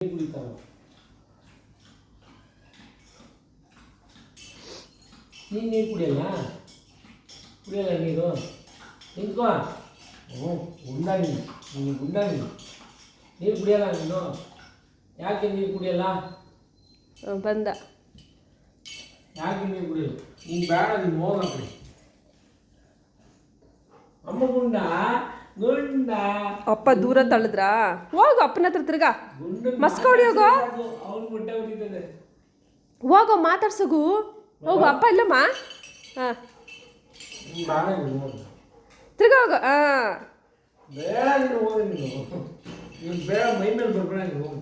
ಕುಡಿತಾರ ನೀರು ಕುಡಿಯಲ್ಲ ನೀರು ನಿಂತ್ಕೋ ಗುಂಡಾಗಿ ನೀನು ಗುಂಡಾಗಿ ನೀರು ಕುಡಿಯಲ್ಲ ನೀನು ಯಾಕೆ ನೀರು ಕುಡಿಯಲ್ಲ ಬಂದ ಯಾಕೆ ನೀರು ಕುಡಿಯಲ್ಲ ನೀನು ಬೇಡ ನೀನು ಹೋಗಕ್ರಿ ಅಮ್ಮ ಗುಂಡ ಗುಂಡ ಅಪ್ಪ ದೂರ ತಳ್ಳಿದ್ರಾ ಹೋಗು ಅಪ್ಪನ ಹತ್ರ ತಿರ್ಗಾ ಮಸ್ಕೊಡಿ ಹೋಗೋ ಅವ್ನು ಗುಡ್ಡ ಹೊಡಿತಾನೆ ಹೋಗೋ ಮಾತಾಡ್ಸೋಗು ಹೋಗು ಅಪ್ಪ ಇಲ್ಲಮ್ಮ ಹಾಂ ತಿರ್ಗಾ ಹೋಗು ಹಾಂ ಬೇಡ ನೀನು ಹೋಗಿ ನೀನು ಬೇಡ ಮೈ ಮೇಲೆ ಬರ್ಬೇಡ ನೀನು ಹೋಗು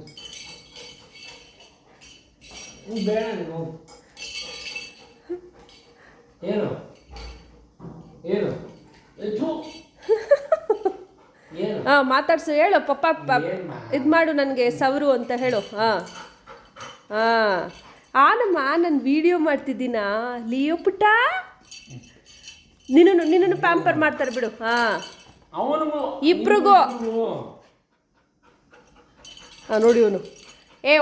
ನೀನು ಬೇಡ ನೀನು ಹೋಗು ಏನು ಏನು ಹಾಂ ಮಾತಾಡ್ಸು ಹೇಳು ಪಪ್ಪ ಇದು ಮಾಡು ನನಗೆ ಸವರು ಅಂತ ಹೇಳು ಹಾಂ ಹಾಂ ಆನಮ್ಮ ನಾನು ವಿಡಿಯೋ ಮಾಡ್ತಿದ್ದೀನಾ ಲಿಯೋ ಪುಟ್ಟ ನಿನ್ನನ್ನು ಪ್ಯಾಂಪರ್ ಮಾಡ್ತಾರೆ ಬಿಡು ಹಾಂ ಇಬ್ರಿಗೂ ಹಾಂ ನೋಡಿ ಇವನು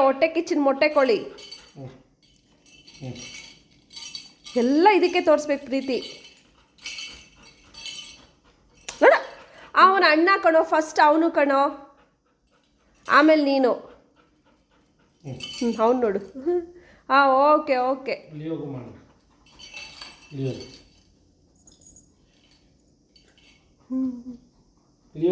ಹೊಟ್ಟೆ ಕಿಚ್ಚಿನ ಮೊಟ್ಟೆ ಕೋಳಿ ಎಲ್ಲ ಇದಕ್ಕೆ ತೋರಿಸ್ಬೇಕು ಪ್ರೀತಿ ನೋಡ ಅವನ ಅಣ್ಣ ಕಣೋ ಫಸ್ಟ್ ಅವನು ಕಣೋ ಆಮೇಲೆ ನೀನು ಅವನು ನೋಡು ಹಾಂ ಓಕೆ ಓಕೆ ಮಾಡು